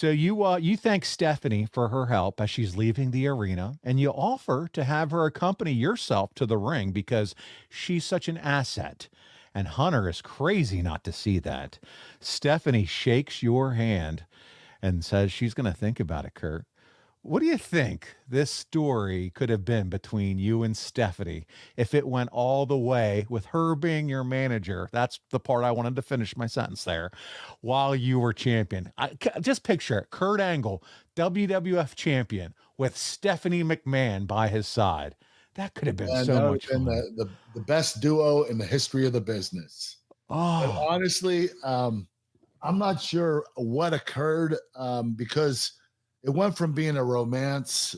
So you thank Stephanie for her help as she's leaving the arena, and you offer to have her accompany yourself to the ring because she's such an asset. And Hunter is crazy not to see that. Stephanie shakes your hand and says she's going to think about it, Kurt. What do you think this story could have been between you and Stephanie if it went all the way with her being your manager? That's the part I wanted to finish my sentence there. While you were champion, just picture it: Kurt Angle, WWF champion, with Stephanie McMahon by his side. That could have been And so that would much have been fun. the best duo in the history of the business. But Oh, honestly, I'm not sure what occurred because it went from being a romance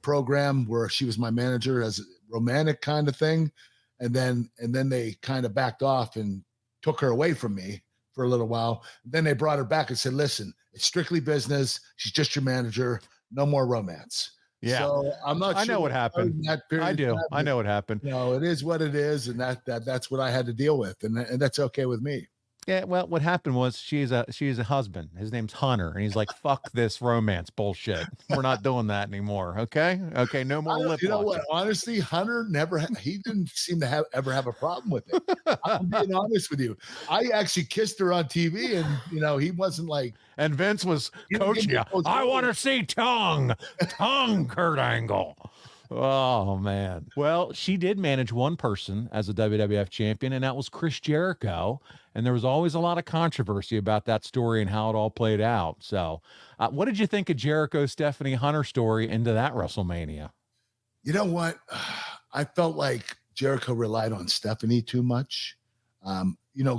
program where she was my manager as a romantic kind of thing, and then they kind of backed off and took her away from me for a little while. Then they brought her back and said, "Listen, it's strictly business. She's just your manager. No more romance." yeah. So I'm not I sure know what what occurred happened. in that I period of do. time. I know what happened. It is what it is, and that's what I had to deal with, and that's okay with me. Yeah, well, what happened was she's a husband. His name's Hunter, and he's like, "Fuck this romance bullshit. We're not doing that anymore." Okay, okay, no more lip You know what? locking. Honestly, Hunter he didn't seem to ever have a problem with it. I'm being honest with you. I actually kissed her on TV, and he wasn't like And Vince was he didn't give coaching me you. those I want words. to see tongue, Kurt Angle. Oh man. Well, she did manage one person as a WWF champion, and that was Chris Jericho. And there was always a lot of controversy about that story and how it all played out. So, what did you think of Jericho Stephanie Hunter story into that WrestleMania? You know what? I felt like Jericho relied on Stephanie too much.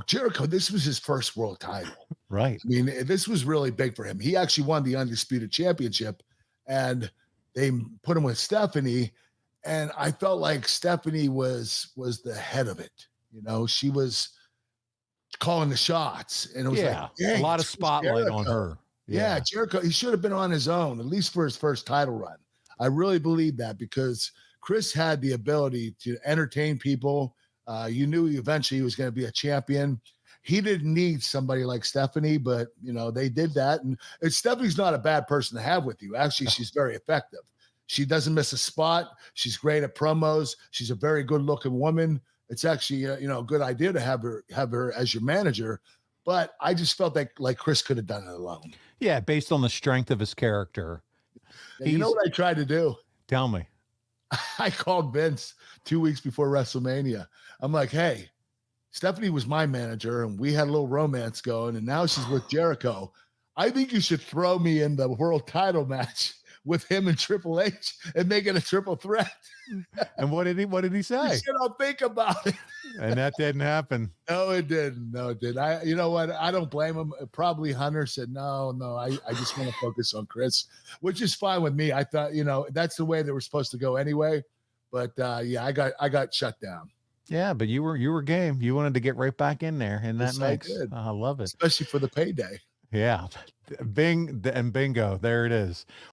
Jericho, this was his first world title. Right. I mean, this was really big for him. He actually won the Undisputed Championship, and they put him with Stephanie. And I felt like Stephanie was the head of it. She was calling the shots, and it was like, Yeah. A dang, lot of it's Chris spotlight on Jericho. her. Yeah, Yeah. Jericho, he should have been on his own, at least for his first title run. I really believe that because Chris had the ability to entertain people. You knew eventually he was going to be a champion. He didn't need somebody like Stephanie, but they did that. And Stephanie's not a bad person to have with you. Actually, she's very effective. She doesn't miss a spot. She's great at promos. She's a very good looking woman. It's actually a good idea to have her as your manager. But I just felt like Chris could have done it alone. Yeah, based on the strength of his character. And you know what I tried to do? Tell me. I called Vince 2 weeks before WrestleMania. I'm like, hey, Stephanie was my manager, and we had a little romance going, and now she's with Jericho. I think you should throw me in the world title match with him and Triple H and make it a triple threat. And what did he He say? said, I'll think about it. And that didn't happen. No, it didn't. No, it didn't. You know what? I don't blame him. Probably Hunter said, no, I just want to focus on Chris, which is fine with me. I thought, that's the way they were supposed to go anyway. But yeah, I got shut down. Yeah, but you were game. You wanted to get right back in there, and that Yes, I makes did. I love it. Especially for the payday. Yeah, bingo, there it is.